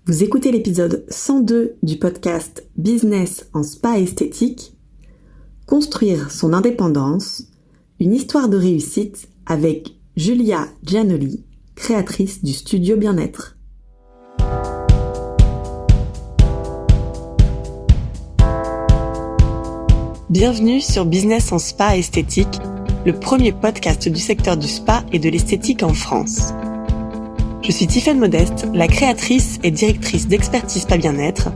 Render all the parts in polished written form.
Vous écoutez l'épisode 102 du podcast Business en spa esthétique, construire son indépendance, une histoire de réussite avec Julia Giannoli, créatrice du studio Bien-être. Bienvenue sur Business en spa esthétique, le premier podcast du secteur du spa et de l'esthétique en France. Je suis Tiffaine Modeste, la créatrice et directrice d'Expertise Spa Bien-être,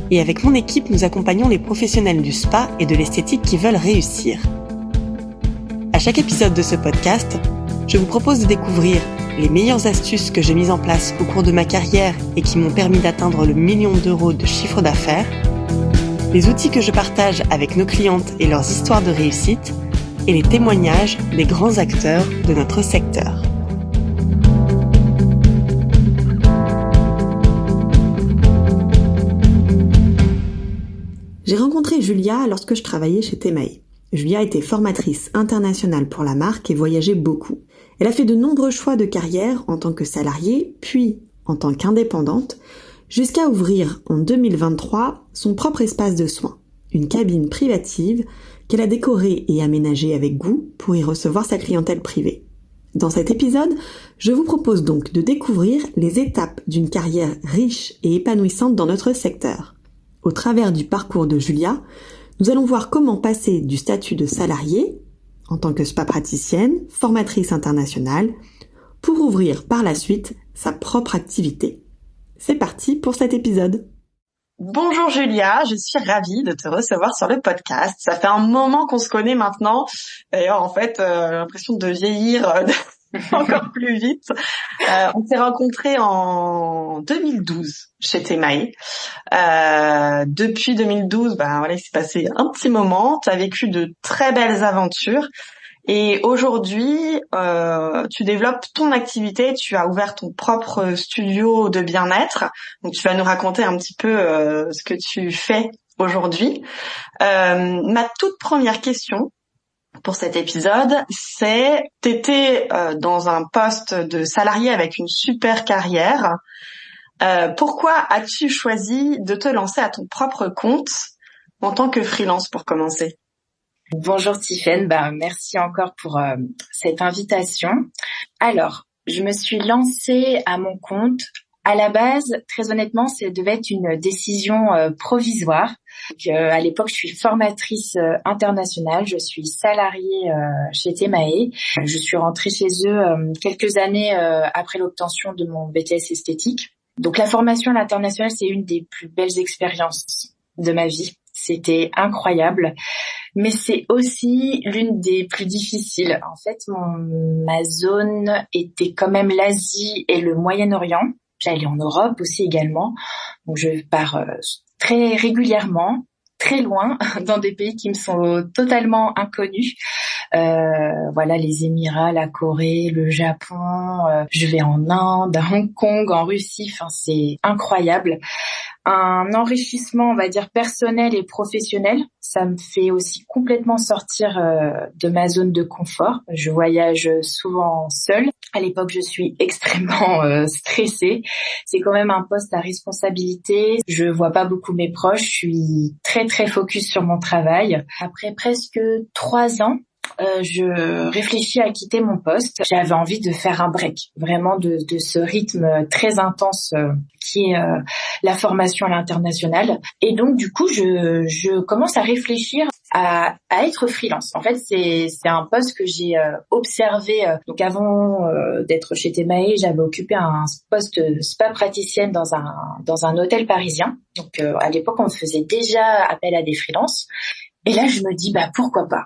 et avec mon équipe, nous accompagnons les professionnels du spa et de l'esthétique qui veulent réussir. À chaque épisode de ce podcast, je vous propose de découvrir les meilleures astuces que j'ai mises en place au cours de ma carrière et qui m'ont permis d'atteindre le 1 million d'euros de chiffre d'affaires, les outils que je partage avec nos clientes et leurs histoires de réussite, et les témoignages des grands acteurs de notre secteur. J'ai rencontré Julia lorsque je travaillais chez Temae. Julia était formatrice internationale pour la marque et voyageait beaucoup. Elle a fait de nombreux choix de carrière en tant que salariée, puis en tant qu'indépendante, jusqu'à ouvrir en 2023 son propre espace de soins, une cabine privative qu'elle a décorée et aménagée avec goût pour y recevoir sa clientèle privée. Dans cet épisode, je vous propose donc de découvrir les étapes d'une carrière riche et épanouissante dans notre secteur. Au travers du parcours de Julia, nous allons voir comment passer du statut de salarié, en tant que spa praticienne, formatrice internationale, pour ouvrir par la suite sa propre activité. C'est parti pour cet épisode. Bonjour Julia, je suis ravie de te recevoir sur le podcast. Ça fait un moment qu'on se connaît maintenant. D'ailleurs, en fait, j'ai l'impression de vieillir encore plus vite. On s'est rencontrés en 2012 chez Temae. Depuis 2012, voilà, il s'est passé un petit moment. Tu as vécu de très belles aventures. Et aujourd'hui, tu développes ton activité, tu as ouvert ton propre studio de bien-être. Donc, tu vas nous raconter un petit peu ce que tu fais aujourd'hui. Ma toute première question pour cet épisode, c'est, t'étais dans un poste de salarié avec une super carrière. Pourquoi as-tu choisi de te lancer à ton propre compte en tant que freelance pour commencer ? Bonjour Tiffaine, merci encore pour cette invitation. Alors, je me suis lancée à mon compte. À la base, très honnêtement, ça devait être une décision provisoire. Donc, à l'époque, je suis formatrice internationale, je suis salariée chez Temae. Je suis rentrée chez eux quelques années après l'obtention de mon BTS esthétique. Donc la formation à l'international, c'est une des plus belles expériences de ma vie. C'était incroyable, mais c'est aussi l'une des plus difficiles. En fait, ma zone était quand même l'Asie et le Moyen-Orient. J'allais en Europe aussi également. Donc je pars très régulièrement, très loin, dans des pays qui me sont totalement inconnus. Voilà, les Émirats, la Corée, le Japon. Je vais en Inde, à Hong Kong, en Russie. Enfin, c'est incroyable. Un enrichissement, on va dire, personnel et professionnel. Ça me fait aussi complètement sortir de ma zone de confort. Je voyage souvent seule. À l'époque, je suis extrêmement stressée. C'est quand même un poste à responsabilité. Je vois pas beaucoup mes proches. Je suis très, très focus sur mon travail. Après presque 3 ans, je réfléchis à quitter mon poste. J'avais envie de faire un break, vraiment de ce rythme très intense qui est la formation à l'international. Et donc, du coup, je commence à réfléchir à être freelance. En fait, c'est un poste que j'ai observé. Donc, avant d'être chez Temae, j'avais occupé un poste de spa praticienne dans un hôtel parisien. Donc, à l'époque, on faisait déjà appel à des freelances. Et là, je me dis, pourquoi pas.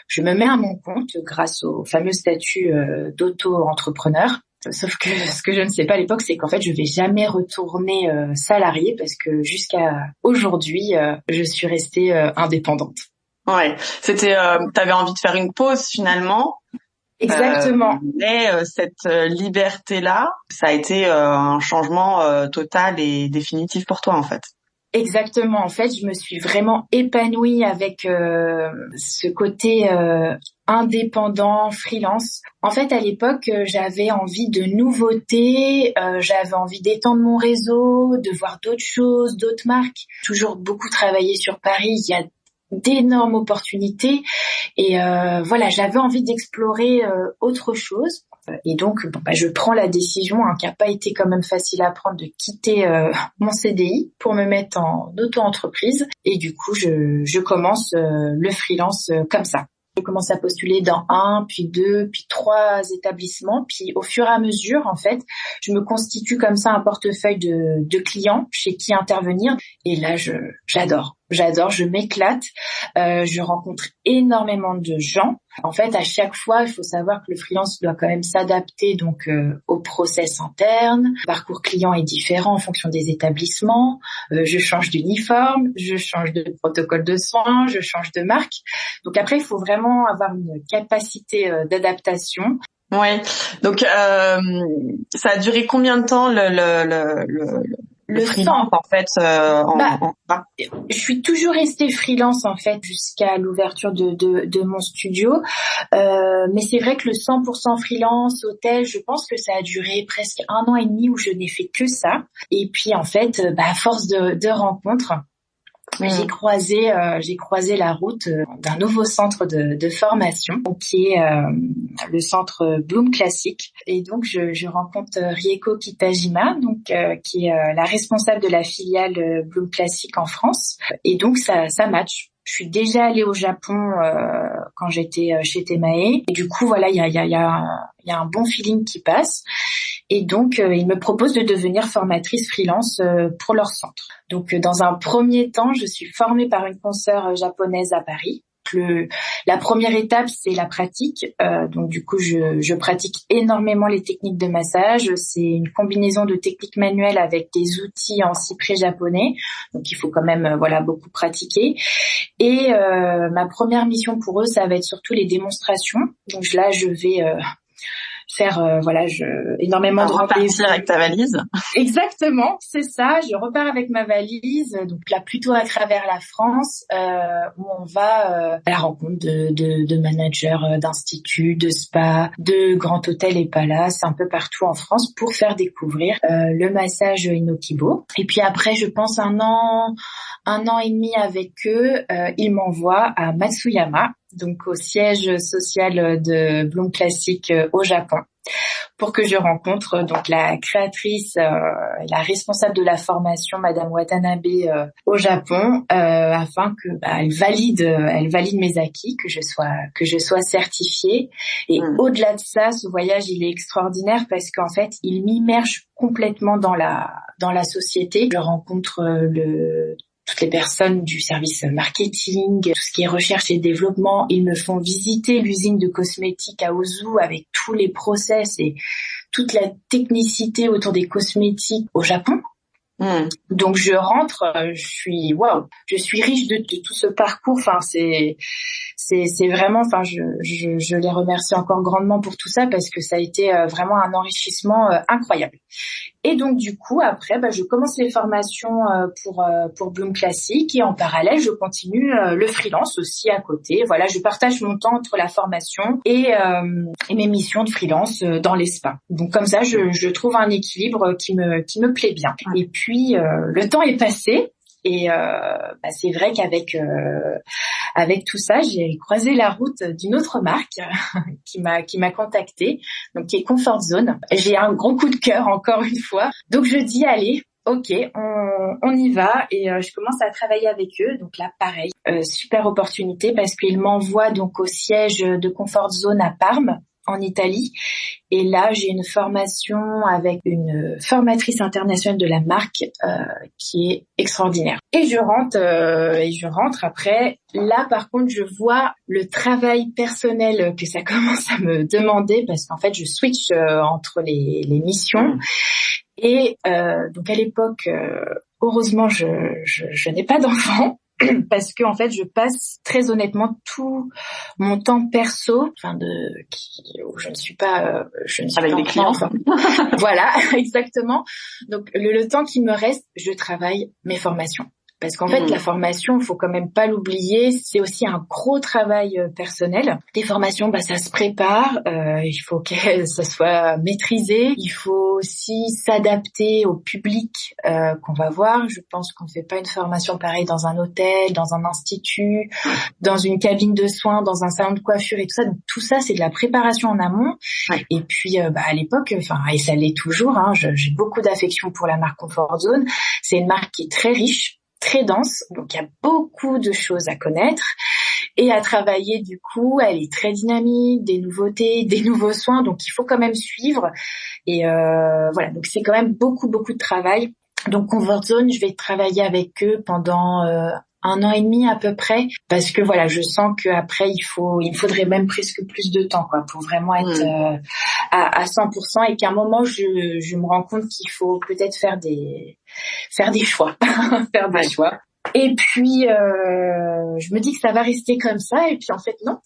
Je me mets à mon compte grâce au fameux statut d'auto-entrepreneur. Sauf que ce que je ne sais pas à l'époque, c'est qu'en fait, je vais jamais retourner salariée parce que jusqu'à aujourd'hui, je suis restée indépendante. Ouais, c'était, t'avais envie de faire une pause finalement. Exactement. Mais cette liberté-là, ça a été un changement total et définitif pour toi en fait. Exactement. En fait, je me suis vraiment épanouie avec ce côté indépendant, freelance. En fait, à l'époque, j'avais envie de nouveautés, j'avais envie d'étendre mon réseau, de voir d'autres choses, d'autres marques. Toujours beaucoup travaillé sur Paris. Il y a d'énormes opportunités et voilà, j'avais envie d'explorer autre chose. Et donc, je prends la décision, qui n'a pas été quand même facile à prendre, de quitter mon CDI pour me mettre en auto-entreprise. Et du coup, je commence le freelance comme ça. Je commence à postuler dans 1, puis 2, puis 3 établissements. Puis au fur et à mesure, en fait, je me constitue comme ça un portefeuille de clients chez qui intervenir. Et là, j'adore, je m'éclate. Je rencontre énormément de gens. En fait, à chaque fois, il faut savoir que le freelance doit quand même s'adapter donc au process interne. Le parcours client est différent en fonction des établissements. Je change d'uniforme, je change de protocole de soins, je change de marque. Donc après, il faut vraiment avoir une capacité d'adaptation. Ouais. Donc ça a duré combien de temps le freelance en fait je suis toujours restée freelance en fait jusqu'à l'ouverture de mon studio, mais c'est vrai que le 100% freelance hôtel, je pense que ça a duré presque 1 an et demi où je n'ai fait que ça. Et puis en fait, à force de rencontres, j'ai croisé la route d'un nouveau centre de formation qui est le centre Bloom Classic. Et donc je rencontre Rieko Kitajima, donc qui est la responsable de la filiale Bloom Classic en France. Et donc ça match. Je suis déjà allée au Japon quand j'étais chez Temae. Et du coup voilà, il y a un bon feeling qui passe. Et donc, ils me proposent de devenir formatrice freelance pour leur centre. Donc, dans un premier temps, je suis formée par une consoeur japonaise à Paris. La première étape, c'est la pratique. Donc, du coup, je pratique énormément les techniques de massage. C'est une combinaison de techniques manuelles avec des outils en cyprès japonais. Donc, il faut quand même beaucoup pratiquer. Et ma première mission pour eux, ça va être surtout les démonstrations. Donc là, je vais faire énormément de rendez-vous. Repartir avec ta valise. Exactement, c'est ça. Je repars avec ma valise, donc là plutôt à travers la France, où on va à la rencontre de managers d'instituts, de spas, de grands hôtels et palaces, un peu partout en France, pour faire découvrir le massage Inokibo. Et puis après, je pense un an et demi avec eux, ils m'envoient à Matsuyama, donc au siège social de Bloom Classic au Japon, pour que je rencontre donc la créatrice, la responsable de la formation, Madame Watanabe, au Japon, afin que elle valide mes acquis, que je sois certifiée. Et au-delà de ça, ce voyage il est extraordinaire parce qu'en fait il m'immerge complètement dans la société. Je rencontre toutes les personnes du service marketing, tout ce qui est recherche et développement. Ils me font visiter l'usine de cosmétiques à Ozu avec tous les process et toute la technicité autour des cosmétiques au Japon. Donc je rentre, je suis riche de tout ce parcours. Enfin c'est vraiment, je les remercie encore grandement pour tout ça parce que ça a été vraiment un enrichissement incroyable. Et donc du coup après je commence les formations pour Bloom Classic et en parallèle je continue le freelance aussi à côté. Voilà, je partage mon temps entre la formation et mes missions de freelance dans les spas. Donc comme ça je trouve un équilibre qui me plaît bien. Et puis le temps est passé. Et c'est vrai qu'avec tout ça, j'ai croisé la route d'une autre marque qui m'a contactée, donc qui est Comfort Zone. J'ai un gros coup de cœur encore une fois. Donc je dis allez, ok, on y va et je commence à travailler avec eux. Donc là pareil, super opportunité parce qu'ils m'envoient donc au siège de Comfort Zone à Parme, en Italie. Et là, j'ai une formation avec une formatrice internationale de la marque qui est extraordinaire. Et je rentre après. Là, par contre, je vois le travail personnel que ça commence à me demander parce qu'en fait, je switch entre les missions. Et donc à l'époque, heureusement, je n'ai pas d'enfant. Parce que en fait, je passe très honnêtement tout mon temps perso, où je ne suis pas avec les clients. Voilà, exactement. Donc le temps qui me reste, je travaille mes formations. Parce qu'en fait, la formation, faut quand même pas l'oublier, c'est aussi un gros travail personnel. Les formations, ça se prépare, il faut que ça soit maîtrisé. Il faut aussi s'adapter au public qu'on va voir. Je pense qu'on fait pas une formation pareille dans un hôtel, dans un institut, dans une cabine de soins, dans un salon de coiffure et tout ça. Donc tout ça, c'est de la préparation en amont. Ouais. Et puis, à l'époque, et ça l'est toujours, j'ai beaucoup d'affection pour la marque Comfort Zone. C'est une marque qui est très riche, très dense, donc il y a beaucoup de choses à connaître et à travailler. Du coup, elle est très dynamique, des nouveautés, des nouveaux soins, donc il faut quand même suivre. Et voilà, donc c'est quand même beaucoup de travail. Donc Comfort Zone, je vais travailler avec eux pendant 1 an et demi à peu près, parce que voilà, je sens qu'après il me faudrait même presque plus de temps, quoi, pour vraiment être à 100%, et qu'à un moment je me rends compte qu'il faut peut-être faire des choix, faire des choix. Et puis je me dis que ça va rester comme ça, et puis en fait non,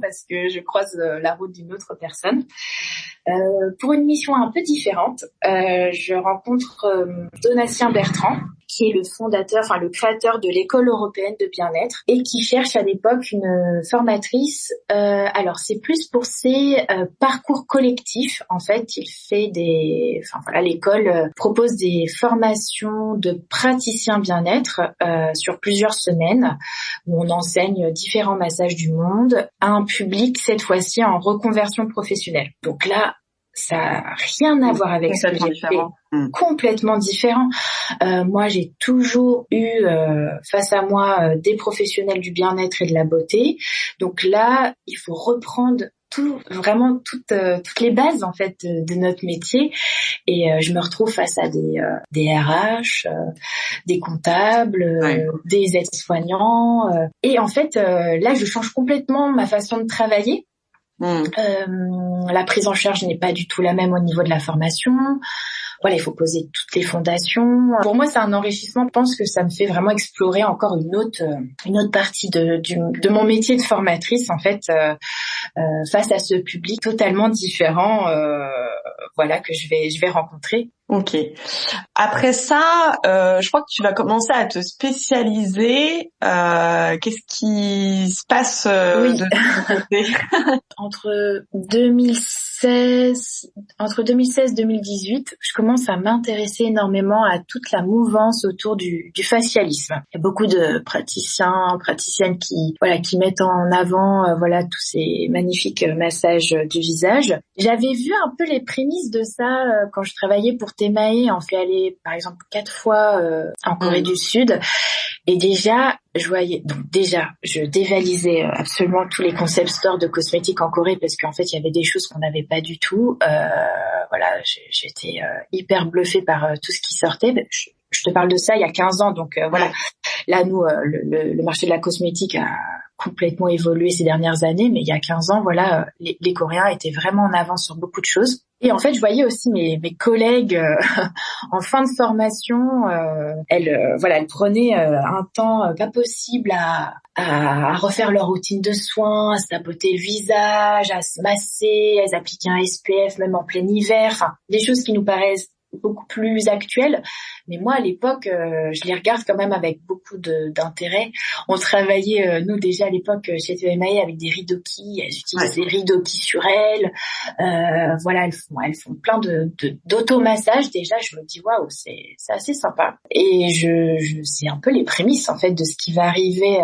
parce que je croise la route d'une autre personne. Pour une mission un peu différente, je rencontre Donatien Bertrand, qui est le créateur de l'école européenne de bien-être, et qui cherche à l'époque une formatrice. Alors c'est plus pour ses parcours collectifs. En fait, l'école propose des formations de praticiens bien-être sur plusieurs semaines, où on enseigne différents massages du monde à un public, cette fois-ci en reconversion professionnelle. Donc là, ça n'a rien à voir avec ce que j'ai fait. Complètement différent. Moi, j'ai toujours eu face à moi des professionnels du bien-être et de la beauté. Donc là, il faut reprendre toutes les bases en fait de notre métier. Et je me retrouve face à des RH, des comptables, des aides-soignants. Et en fait, là, je change complètement ma façon de travailler. La prise en charge n'est pas du tout la même au niveau de la formation. Voilà, il faut poser toutes les fondations. Pour moi, c'est un enrichissement. Je pense que ça me fait vraiment explorer encore une autre partie de mon métier de formatrice, en fait, face à ce public totalement différent, que je vais rencontrer. Ok. Après ça, je crois que tu vas commencer à te spécialiser. Qu'est-ce qui se passe de ton côté? Entre 2016 et 2018, je commence à m'intéresser énormément à toute la mouvance autour du facialisme. Il y a beaucoup de praticiennes qui mettent en avant tous ces magnifiques massages du visage. J'avais vu un peu les prémices de ça quand je travaillais pour Temae. On fait aller par exemple 4 fois en Corée du Sud, et déjà je dévalisais absolument tous les concept stores de cosmétiques en Corée, parce qu'en fait il y avait des choses qu'on n'avait pas du tout. J'étais hyper bluffée par tout ce qui sortait. Je te parle de ça il y a 15 ans, donc voilà. Là, nous, le marché de la cosmétique a complètement évolué ces dernières années, mais il y a 15 ans, les Coréens étaient vraiment en avance sur beaucoup de choses. Et en fait, je voyais aussi mes collègues en fin de formation, elles prenaient un temps pas possible à refaire leur routine de soins, à se tapoter le visage, à se masser, elles appliquaient un SPF même en plein hiver, enfin des choses qui nous paraissent beaucoup plus actuelles. Mais moi, à l'époque, je les regarde quand même avec beaucoup d'intérêt. On travaillait, nous déjà à l'époque chez TMA avec des ridoki. Elles utilisent des ridoki sur elles. Elles font plein d'automassage. Déjà, je me dis waouh, c'est assez sympa. Et c'est un peu les prémices en fait de ce qui va arriver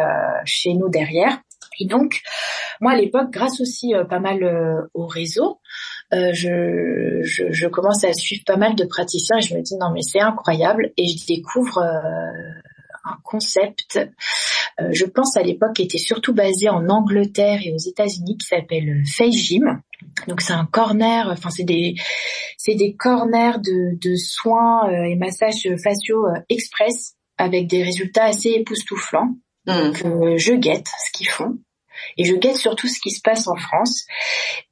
chez nous derrière. Et donc, moi à l'époque, grâce aussi pas mal au réseau, je commence à suivre pas mal de praticiens, et je me dis non mais c'est incroyable, et je découvre un concept, je pense à l'époque, qui était surtout basé en Angleterre et aux États-Unis, qui s'appelle Face Gym. Donc c'est un corner, c'est des corners de soins et massages faciaux express, avec des résultats assez époustouflants. Donc je guette ce qu'ils font. Et je guette surtout ce qui se passe en France.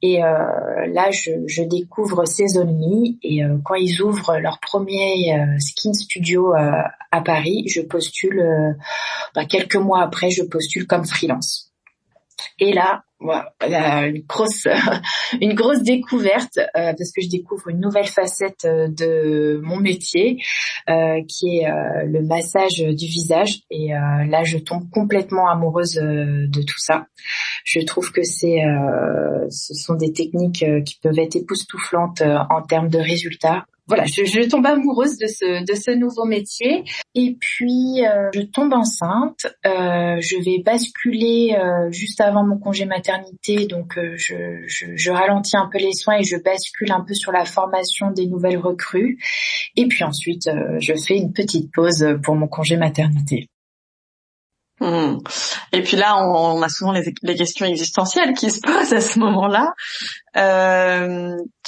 Et là, je découvre Season Me. Et quand ils ouvrent leur premier skin studio à Paris, je postule. Quelques mois après, je postule comme freelance. Et là, voilà, une grosse découverte parce que je découvre une nouvelle facette de mon métier qui est le massage du visage et là je tombe complètement amoureuse de tout ça. Je trouve que ce sont des techniques qui peuvent être époustouflantes en termes de résultats. Voilà, je tombe amoureuse de ce nouveau métier et puis je tombe enceinte. Je vais basculer juste avant mon congé maternité, donc je ralentis un peu les soins et je bascule un peu sur la formation des nouvelles recrues. Et puis ensuite, je fais une petite pause pour mon congé maternité. Et puis là, on a souvent les questions existentielles qui se posent à ce moment-là.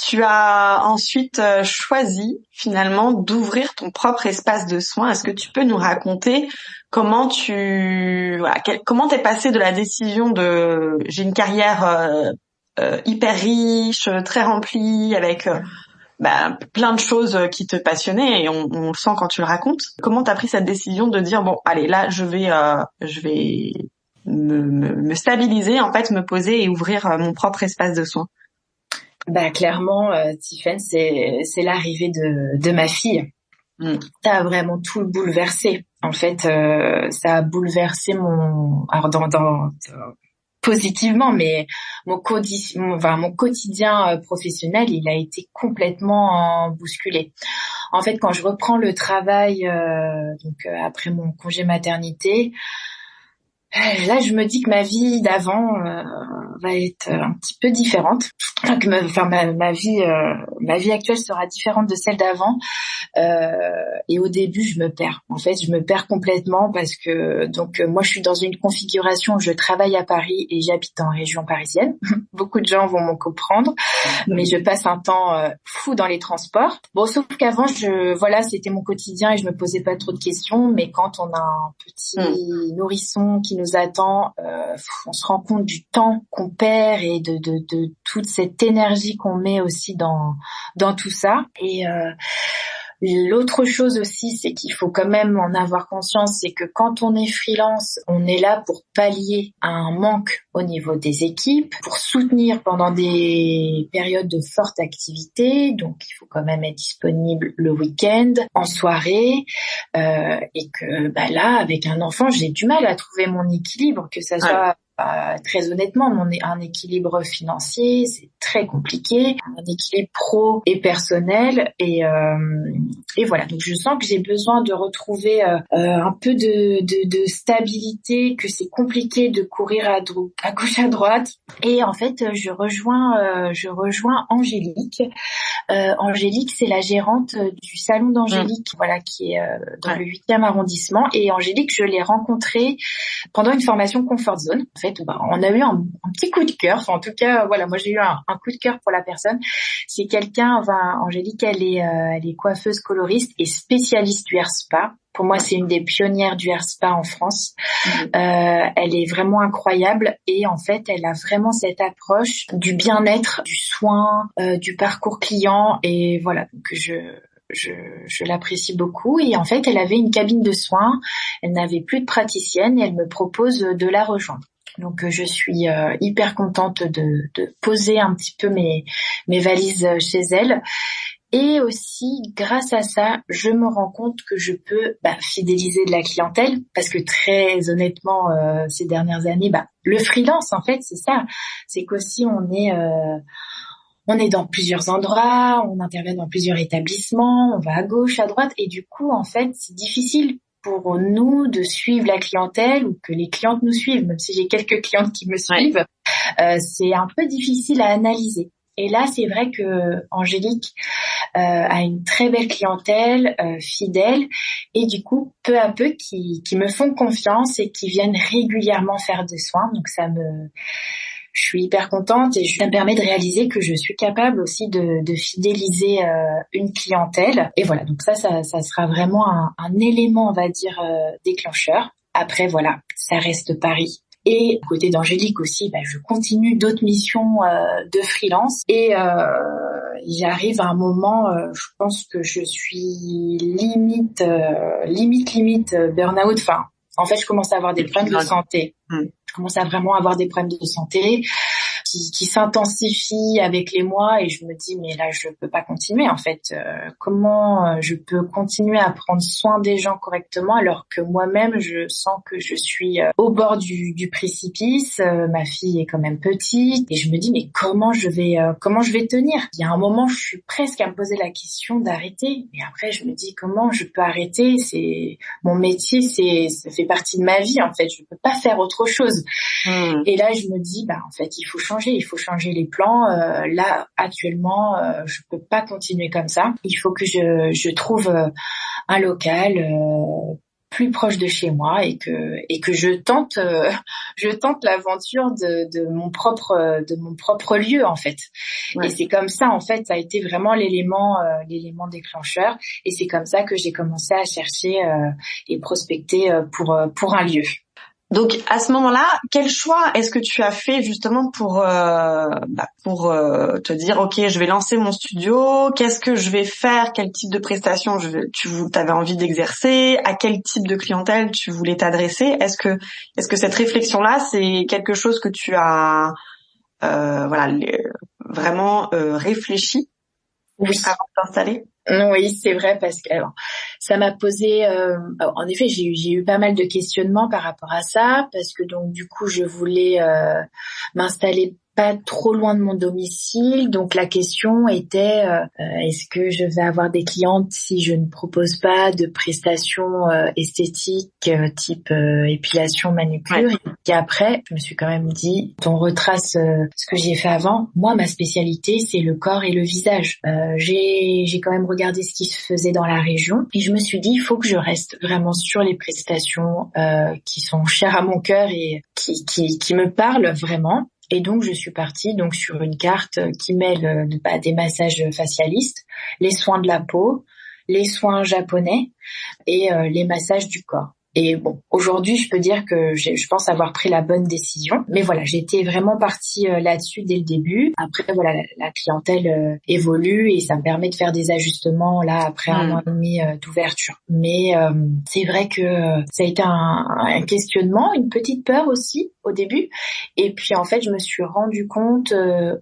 Tu as ensuite choisi finalement d'ouvrir ton propre espace de soins. Est-ce que tu peux nous raconter comment comment t'es passé de la décision de j'ai une carrière hyper riche, très remplie, avec plein de choses qui te passionnaient et on le sent quand tu le racontes. Comment t'as pris cette décision de dire bon allez là je vais me stabiliser, en fait me poser et ouvrir mon propre espace de soins? Clairement, Tiffaine, c'est l'arrivée de ma fille. Ça a vraiment tout bouleversé. En fait, ça a bouleversé alors dans positivement, mais mon quotidien professionnel, il a été complètement bousculé. En fait, quand je reprends le travail, après mon congé maternité, là, je me dis que ma vie d'avant va être un petit peu différente. Ma vie actuelle sera différente de celle d'avant. Et au début, je me perds. En fait, je me perds complètement parce que moi, je suis dans une configuration où je travaille à Paris et j'habite en région parisienne. Beaucoup de gens vont m'en comprendre, mais je passe un temps fou dans les transports. Bon, sauf qu'avant, c'était mon quotidien et je me posais pas trop de questions. Mais quand on a un petit nourrisson qui nous attend, on se rend compte du temps qu'on perd et de toute cette énergie qu'on met aussi dans tout ça. Et l'autre chose aussi, c'est qu'il faut quand même en avoir conscience, c'est que quand on est freelance, on est là pour pallier à un manque au niveau des équipes, pour soutenir pendant des périodes de forte activité. Donc, il faut quand même être disponible le week-end, en soirée, et que là, avec un enfant, j'ai du mal à trouver mon équilibre, que ça soit très honnêtement, un équilibre financier, c'est très compliqué, un équilibre pro et personnel, et voilà. Donc je sens que j'ai besoin de retrouver un peu de stabilité, que c'est compliqué de courir à gauche à droite. Et en fait, je rejoins Angélique. Angélique, c'est la gérante du salon d'Angélique, qui est dans le 8e arrondissement. Et Angélique, je l'ai rencontrée pendant une formation Comfort Zone. En fait, on a eu un petit coup de cœur. Enfin, en tout cas, moi j'ai eu un coup de cœur pour la personne. C'est Angélique, elle est coiffeuse coloriste et spécialiste du hair spa. Pour moi, c'est une des pionnières du hair spa en France. Elle est vraiment incroyable et en fait, elle a vraiment cette approche du bien-être, du soin, du parcours client et voilà. Donc je l'apprécie beaucoup et en fait, elle avait une cabine de soins. Elle n'avait plus de praticienne et elle me propose de la rejoindre. Donc je suis hyper contente de poser un petit peu mes valises chez elle. Et aussi, grâce à ça, je me rends compte que je peux fidéliser de la clientèle parce que très honnêtement, ces dernières années, le freelance, en fait, c'est ça. C'est qu'aussi, on est dans plusieurs endroits, on intervient dans plusieurs établissements, on va à gauche, à droite. Et du coup, en fait, c'est difficile pour nous de suivre la clientèle ou que les clientes nous suivent. Même si j'ai quelques clientes qui me suivent, c'est un peu difficile à analyser. Et là, c'est vrai que Angélique a une très belle clientèle, fidèle, et du coup, peu à peu, qui me font confiance et qui viennent régulièrement faire des soins. Donc je suis hyper contente et ça me permet de réaliser que je suis capable aussi de fidéliser une clientèle. Et voilà, donc ça sera vraiment un élément, on va dire, déclencheur. Après, voilà, ça reste Paris. Et à côté d'Angélique aussi, je continue d'autres missions de freelance. Et j'arrive à un moment, je pense que je suis limite burn-out. Enfin, En fait, je commence à avoir des problèmes de santé. Je commence à vraiment avoir des problèmes de santé qui s'intensifient avec les mois et je me dis mais là je peux pas continuer en fait. Comment je peux continuer à prendre soin des gens correctement alors que moi-même je sens que je suis au bord du précipice. Ma fille est quand même petite et je me dis mais comment je vais tenir. Il y a un moment je suis presque à me poser la question d'arrêter et après je me dis comment je peux arrêter. C'est mon métier, ça fait partie de ma vie en fait. Je peux pas faire autre chose. Et là je me dis en fait il faut changer les plans. Là actuellement je peux pas continuer comme ça. Il faut que je trouve un local plus proche de chez moi et que je tente l'aventure de mon propre lieu en fait. Ouais. Et c'est comme ça en fait, ça a été vraiment l'élément déclencheur et c'est comme ça que j'ai commencé à chercher et prospecter pour un lieu. Donc à ce moment-là, quel choix est-ce que tu as fait justement pour te dire ok, je vais lancer mon studio, qu'est-ce que je vais faire, quel type de prestations tu avais envie d'exercer, à quel type de clientèle tu voulais t'adresser? Est-ce que cette réflexion-là, c'est quelque chose que tu as vraiment réfléchi avant de t'installer? Oui, c'est vrai parce que ça m'a posé. En effet, j'ai eu pas mal de questionnements par rapport à ça parce que donc du coup, je voulais m'installer pas trop loin de mon domicile. Donc la question était est-ce que je vais avoir des clientes si je ne propose pas de prestations esthétiques type épilation, manucure. Ouais. Et après, je me suis quand même dit, on retrace ce que j'ai fait avant. Moi, ma spécialité, c'est le corps et le visage. J'ai quand même regardé ce qui se faisait dans la région et je me suis dit, il faut que je reste vraiment sur les prestations qui sont chères à mon cœur et qui me parlent vraiment. Et donc, je suis partie donc sur une carte qui mêle des massages facialistes, les soins de la peau, les soins japonais et les massages du corps. Et bon, aujourd'hui, je peux dire que je pense avoir pris la bonne décision. Mais voilà, j'étais vraiment partie là-dessus dès le début. Après, voilà, la clientèle évolue et ça me permet de faire des ajustements là après un an et demi d'ouverture. Mais c'est vrai que ça a été un questionnement, une petite peur aussi au début. Et puis en fait, je me suis rendu compte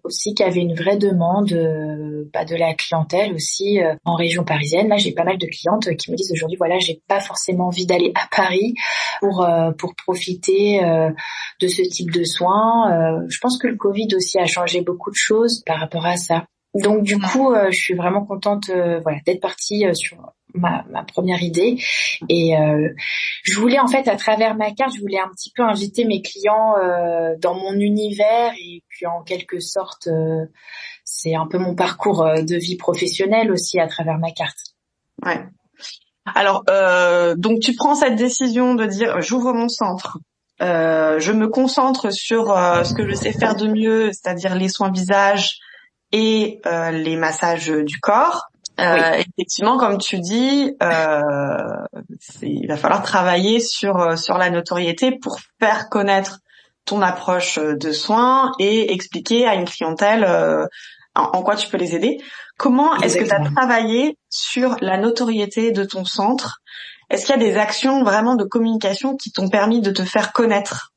aussi qu'il y avait une vraie demande de la clientèle aussi en région parisienne. Là, j'ai pas mal de clientes qui me disent aujourd'hui, voilà, j'ai pas forcément envie d'aller à Paris pour profiter de ce type de soins. Je pense que le Covid aussi a changé beaucoup de choses par rapport à ça. Donc du coup, je suis vraiment contente d'être partie sur ma première idée et je voulais en fait à travers ma carte, je voulais un petit peu inviter mes clients dans mon univers et puis en quelque sorte c'est un peu mon parcours de vie professionnelle aussi à travers ma carte. Ouais. Alors donc tu prends cette décision de dire j'ouvre mon centre. Je me concentre sur ce que je sais faire de mieux, c'est-à-dire les soins visage et les massages du corps. Oui. Effectivement, comme tu dis, il va falloir travailler sur la notoriété pour faire connaître ton approche de soins et expliquer à une clientèle en quoi tu peux les aider. Comment est-ce que tu as travaillé sur la notoriété de ton centre? Est-ce qu'il y a des actions vraiment de communication qui t'ont permis de te faire connaître?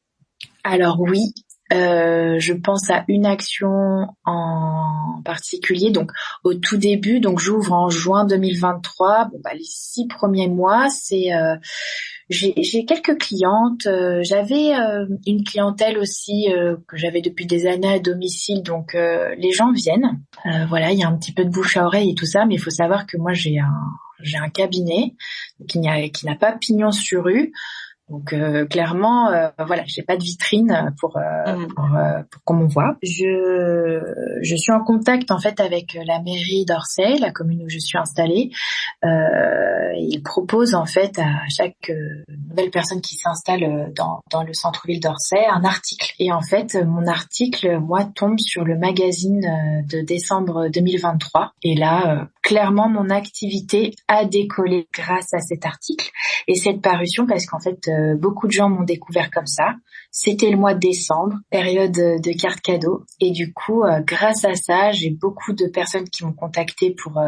Alors oui. Je pense à une action en particulier. Donc, au tout début, donc j'ouvre en juin 2023. Les 6 premiers mois, c'est j'ai quelques clientes. J'avais une clientèle aussi que j'avais depuis des années à domicile. Donc, les gens viennent. Il y a un petit peu de bouche à oreille et tout ça, mais il faut savoir que moi j'ai un cabinet qui n'a pas pignon sur rue. Donc clairement, j'ai pas de vitrine pour qu'on me voit. Je suis en contact en fait avec la mairie d'Orsay, la commune où je suis installée. Ils proposent en fait à chaque nouvelle personne qui s'installe dans le centre-ville d'Orsay un article. Et en fait, mon article, moi, tombe sur le magazine de décembre 2023. Et là, clairement, mon activité a décollé grâce à cet article et cette parution parce qu'en fait beaucoup de gens m'ont découvert comme ça. C'était le mois de décembre, période de cartes cadeaux. Et du coup, grâce à ça, j'ai beaucoup de personnes qui m'ont contacté pour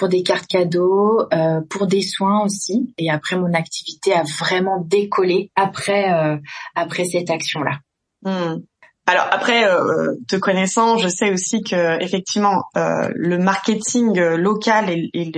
des cartes cadeaux, pour des soins aussi. Et après, mon activité a vraiment décollé après cette action-là. Alors après, te connaissant, je sais aussi que effectivement le marketing local et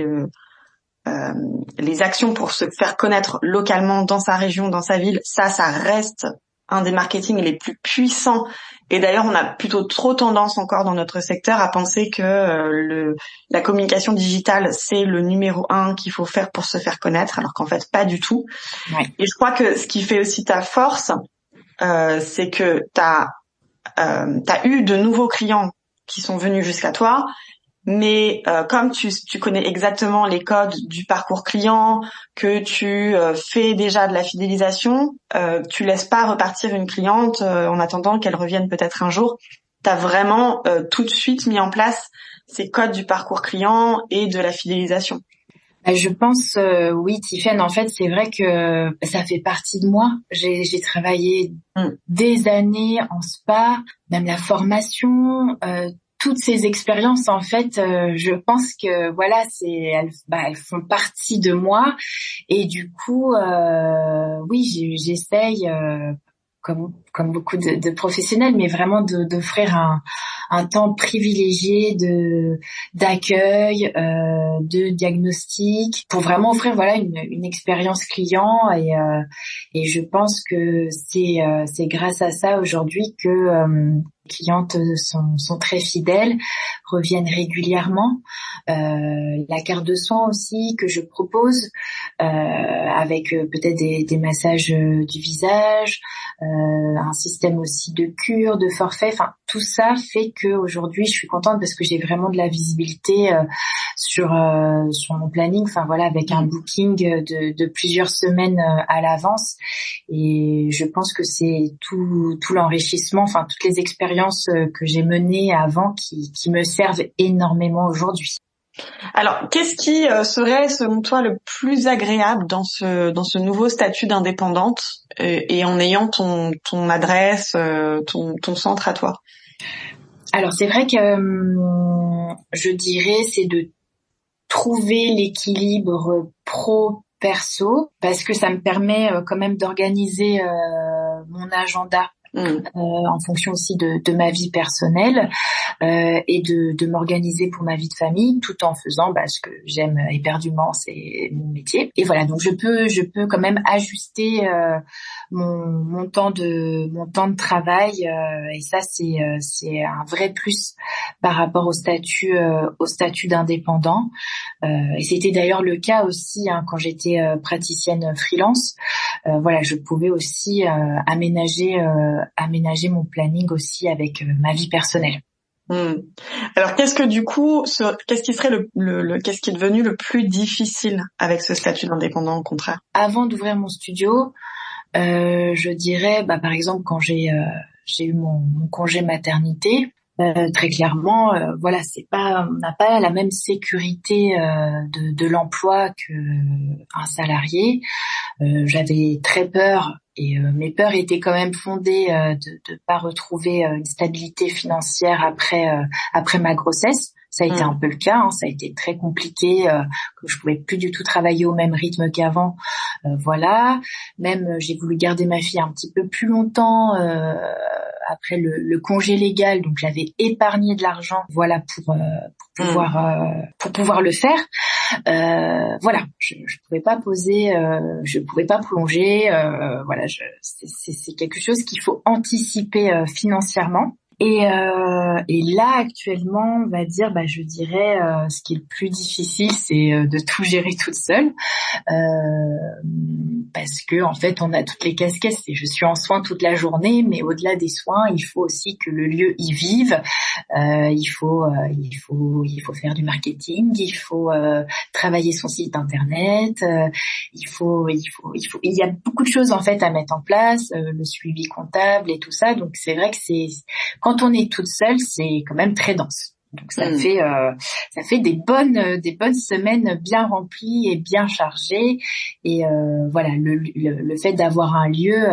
les actions pour se faire connaître localement dans sa région, dans sa ville, ça reste un des marketing les plus puissants. Et d'ailleurs, on a plutôt trop tendance encore dans notre secteur à penser que la communication digitale, c'est le numéro 1 qu'il faut faire pour se faire connaître, alors qu'en fait, pas du tout. Ouais. Et je crois que ce qui fait aussi ta force, c'est que t'as eu de nouveaux clients qui sont venus jusqu'à toi, mais comme tu connais exactement les codes du parcours client, que tu fais déjà de la fidélisation, tu laisses pas repartir une cliente en attendant qu'elle revienne peut-être un jour. T'as vraiment tout de suite mis en place ces codes du parcours client et de la fidélisation. Je pense, oui, Tiffaine, en fait, c'est vrai que ça fait partie de moi. J'ai travaillé des années en spa, même la formation, toutes ces expériences, en fait, je pense que voilà, elles font partie de moi. Et du coup, oui, j'essaye, comme beaucoup de professionnels, mais vraiment d'offrir un temps privilégié d'accueil, de diagnostic, pour vraiment offrir voilà une expérience client, et je pense que c'est grâce à ça aujourd'hui que les clientes sont très fidèles, reviennent régulièrement. La carte de soins aussi que je propose, avec peut-être des massages du visage, un système aussi de cure, de forfait, enfin tout ça fait que aujourd'hui je suis contente parce que j'ai vraiment de la visibilité sur mon planning, enfin voilà, avec un booking de plusieurs semaines à l'avance, et je pense que c'est tout l'enrichissement, enfin toutes les expériences que j'ai menées avant qui me servent énormément aujourd'hui. Alors, qu'est-ce qui serait, selon toi, le plus agréable dans ce nouveau statut d'indépendante et en ayant ton adresse, ton centre à toi? Alors, c'est vrai que je dirais c'est de trouver l'équilibre pro-perso, parce que ça me permet quand même d'organiser mon agenda en fonction aussi de ma vie personnelle, et de m'organiser pour ma vie de famille, tout en faisant ce que j'aime éperdument, c'est mon métier. Et voilà, donc je peux quand même ajuster mon temps de travail, et ça c'est un vrai plus par rapport au statut d'indépendant. Et c'était d'ailleurs le cas aussi quand j'étais praticienne freelance. Voilà, je pouvais aussi aménager mon planning aussi avec ma vie personnelle. Alors qu'est-ce que du coup, qu'est-ce qui serait qu'est-ce qui est devenu le plus difficile avec ce statut d'indépendant au contraire? Avant d'ouvrir mon studio, je dirais par exemple quand j'ai eu mon congé maternité, très clairement, voilà, on n'a pas la même sécurité de l'emploi que un salarié. J'avais très peur, et mes peurs étaient quand même fondées de pas retrouver une stabilité financière après ma grossesse. Ça a été un peu le cas, ça a été très compliqué, que je pouvais plus du tout travailler au même rythme qu'avant. Voilà, même j'ai voulu garder ma fille un petit peu plus longtemps après le congé légal, donc j'avais épargné de l'argent, voilà, pour pouvoir le faire. Voilà, je pouvais pas poser, je pouvais pas plonger, voilà, c'est quelque chose qu'il faut anticiper financièrement. Et là actuellement, on va dire, je dirais, ce qui est le plus difficile, c'est de tout gérer toute seule, parce que en fait, on a toutes les casquettes. Je suis en soins toute la journée, mais au-delà des soins, il faut aussi que le lieu y vive. Il faut faire du marketing, il faut travailler son site internet, il y a beaucoup de choses en fait à mettre en place, le suivi comptable et tout ça. Donc c'est vrai que quand on est toute seule, c'est quand même très dense. Donc ça fait des bonnes semaines bien remplies et bien chargées. Et voilà, le fait d'avoir un lieu,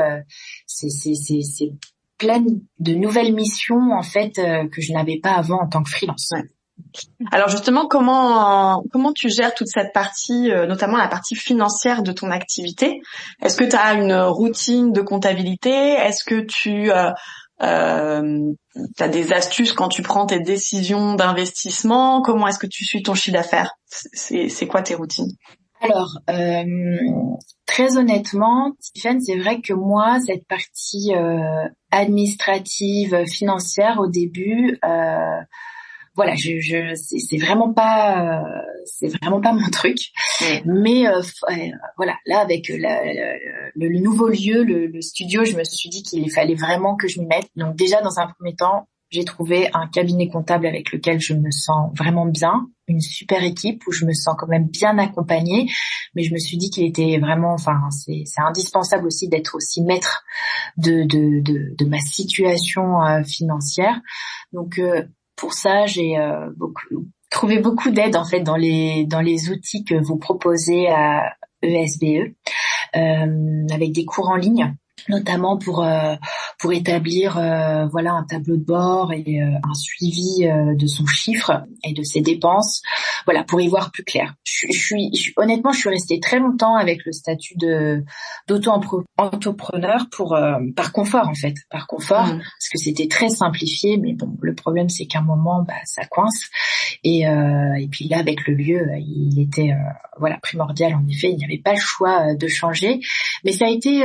c'est plein de nouvelles missions en fait que je n'avais pas avant en tant que freelance. Ouais. Alors justement, comment tu gères toute cette partie, notamment la partie financière de ton activité? Est-ce que tu as une routine de comptabilité? Est-ce que tu as des astuces quand tu prends tes décisions d'investissement? Comment est-ce que tu suis ton chiffre d'affaires? C'est quoi tes routines? Alors, très honnêtement, Tiffany, c'est vrai que moi, cette partie administrative, financière au début, voilà, c'est vraiment pas mon truc. Mais voilà, là avec le nouveau lieu, le studio, je me suis dit qu'il fallait vraiment que je m'y mette. Donc déjà, dans un premier temps, j'ai trouvé un cabinet comptable avec lequel je me sens vraiment bien, une super équipe où je me sens quand même bien accompagnée. Mais je me suis dit qu'il était vraiment, enfin, c'est indispensable aussi d'être aussi maître de ma situation financière. Donc pour ça, j'ai trouvé beaucoup d'aide en fait dans les outils que vous proposez à ESBE, avec des cours en ligne, notamment pour établir voilà un tableau de bord et un suivi de son chiffre et de ses dépenses, voilà, pour y voir plus clair. Honnêtement, je suis restée très longtemps avec le statut d'auto-entrepreneur par confort en fait, par confort, parce que c'était très simplifié, mais bon, le problème c'est qu'à un moment ça coince et puis là avec le lieu, il était voilà primordial en effet, il n'y avait pas le choix de changer, mais ça a été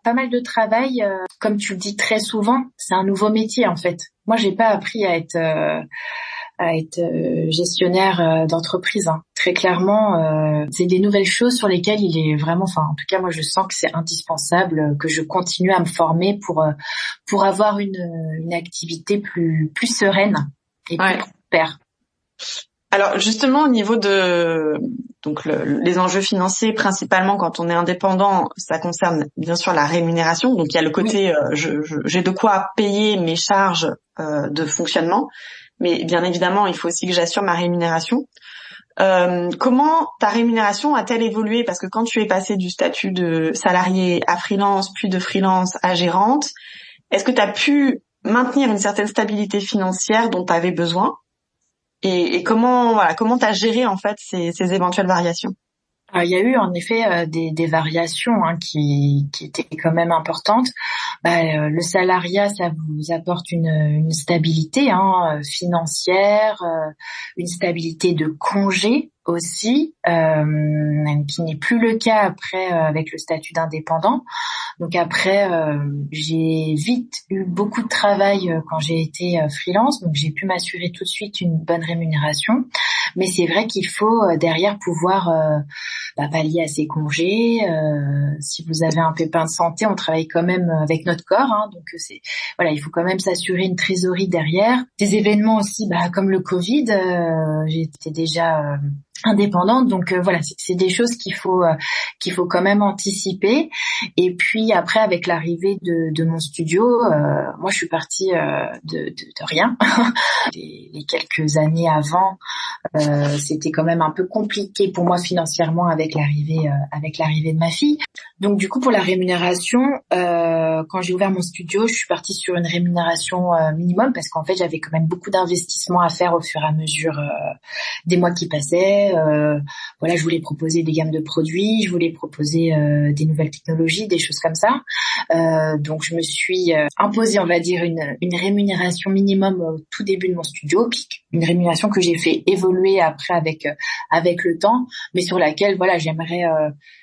pas mal de travail. Comme tu le dis très souvent, c'est un nouveau métier en fait. Moi, j'ai pas appris à être gestionnaire d'entreprise. Hein. Très clairement, c'est des nouvelles choses sur lesquelles il est vraiment. Enfin, en tout cas, moi, je sens que c'est indispensable que je continue à me former pour avoir une activité plus sereine et plus prospère. Alors justement au niveau de les enjeux financiers, principalement quand on est indépendant, ça concerne bien sûr la rémunération. Donc il y a le côté j'ai de quoi payer mes charges de fonctionnement, mais bien évidemment il faut aussi que j'assure ma rémunération. Comment ta rémunération a-t-elle évolué? Parce que quand tu es passé du statut de salarié à freelance, puis de freelance à gérante, est-ce que tu as pu maintenir une certaine stabilité financière dont tu avais besoin? Et comment t'as géré en fait ces éventuelles variations? Il y a eu en effet des variations qui étaient quand même importantes. Le salariat, ça vous apporte une stabilité financière, une stabilité de congé aussi, qui n'est plus le cas après avec le statut d'indépendant. Donc après, j'ai vite eu beaucoup de travail quand j'ai été freelance, donc j'ai pu m'assurer tout de suite une bonne rémunération. Mais c'est vrai qu'il faut derrière pouvoir pallier à ses congés. Si vous avez un pépin de santé, on travaille quand même avec notre corps, donc il faut quand même s'assurer une trésorerie derrière. Des événements aussi, comme le Covid, j'étais déjà indépendante, donc voilà, c'est des choses qu'il faut quand même anticiper. Et puis après, avec l'arrivée de mon studio, moi je suis partie de rien. les quelques années avant, c'était quand même un peu compliqué pour moi financièrement avec l'arrivée de ma fille. Donc du coup pour la rémunération, quand j'ai ouvert mon studio, je suis partie sur une rémunération minimum parce qu'en fait j'avais quand même beaucoup d'investissements à faire au fur et à mesure des mois qui passaient. Je voulais proposer des gammes de produits, je voulais proposer des nouvelles technologies, des choses comme ça. Donc je me suis imposée, on va dire, une rémunération minimum au tout début de mon studio, puis une rémunération que j'ai fait évoluer après avec le temps, mais sur laquelle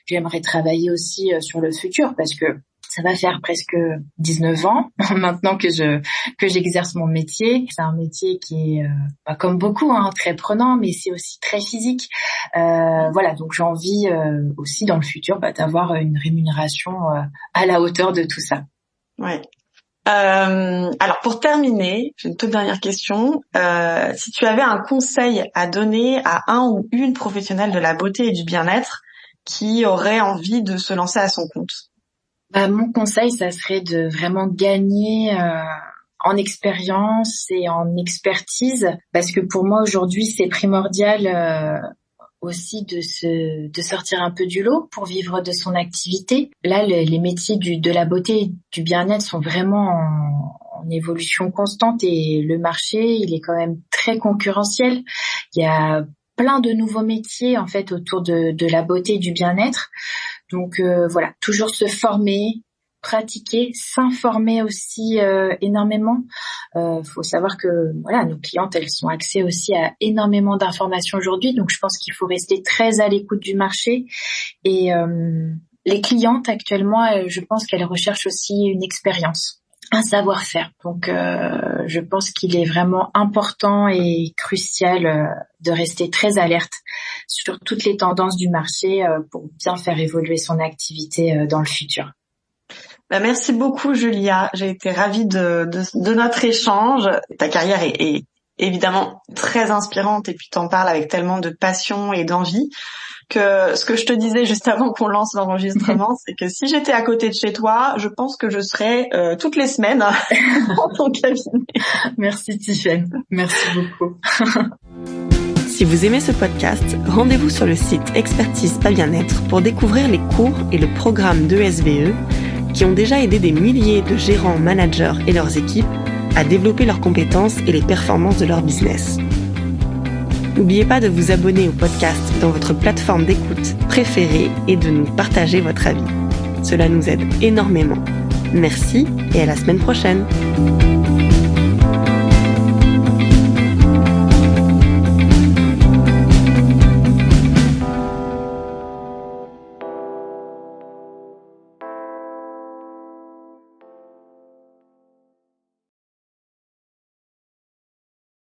j'aimerais travailler aussi sur le futur, parce que ça va faire presque 19 ans maintenant que j'exerce mon métier. C'est un métier qui est comme beaucoup très prenant, mais c'est aussi très physique. Donc j'ai envie aussi dans le futur d'avoir une rémunération à la hauteur de tout ça. Ouais. Alors pour terminer, j'ai une toute dernière question. Si tu avais un conseil à donner à un ou une professionnelle de la beauté et du bien-être qui aurait envie de se lancer à son compte? Mon conseil, ça serait de vraiment gagner en expérience et en expertise, parce que pour moi aujourd'hui c'est primordial aussi de sortir un peu du lot pour vivre de son activité. Là, les métiers de la beauté et du bien-être sont vraiment en évolution constante et le marché, il est quand même très concurrentiel. Il y a plein de nouveaux métiers en fait autour de la beauté et du bien-être. Donc voilà, toujours se former, pratiquer, s'informer aussi énormément. Faut savoir que voilà, nos clientes, elles sont accès aussi à énormément d'informations aujourd'hui, donc je pense qu'il faut rester très à l'écoute du marché. Et les clientes actuellement, je pense qu'elles recherchent aussi une expérience, un savoir-faire. Donc je pense qu'il est vraiment important et crucial de rester très alerte sur toutes les tendances du marché pour bien faire évoluer son activité dans le futur. Merci beaucoup, Julia. J'ai été ravie de notre échange. Ta carrière est évidemment très inspirante et puis t'en parles avec tellement de passion et d'envie que ce que je te disais juste avant qu'on lance l'enregistrement, c'est que si j'étais à côté de chez toi, je pense que je serais toutes les semaines dans ton cabinet. Merci Tiffaine. Merci beaucoup. Si vous aimez ce podcast, rendez-vous sur le site Expertise Pas Bien-être pour découvrir les cours et le programme d'ESVE qui ont déjà aidé des milliers de gérants, managers et leurs équipes à développer leurs compétences et les performances de leur business. N'oubliez pas de vous abonner au podcast dans votre plateforme d'écoute préférée et de nous partager votre avis. Cela nous aide énormément. Merci et à la semaine prochaine.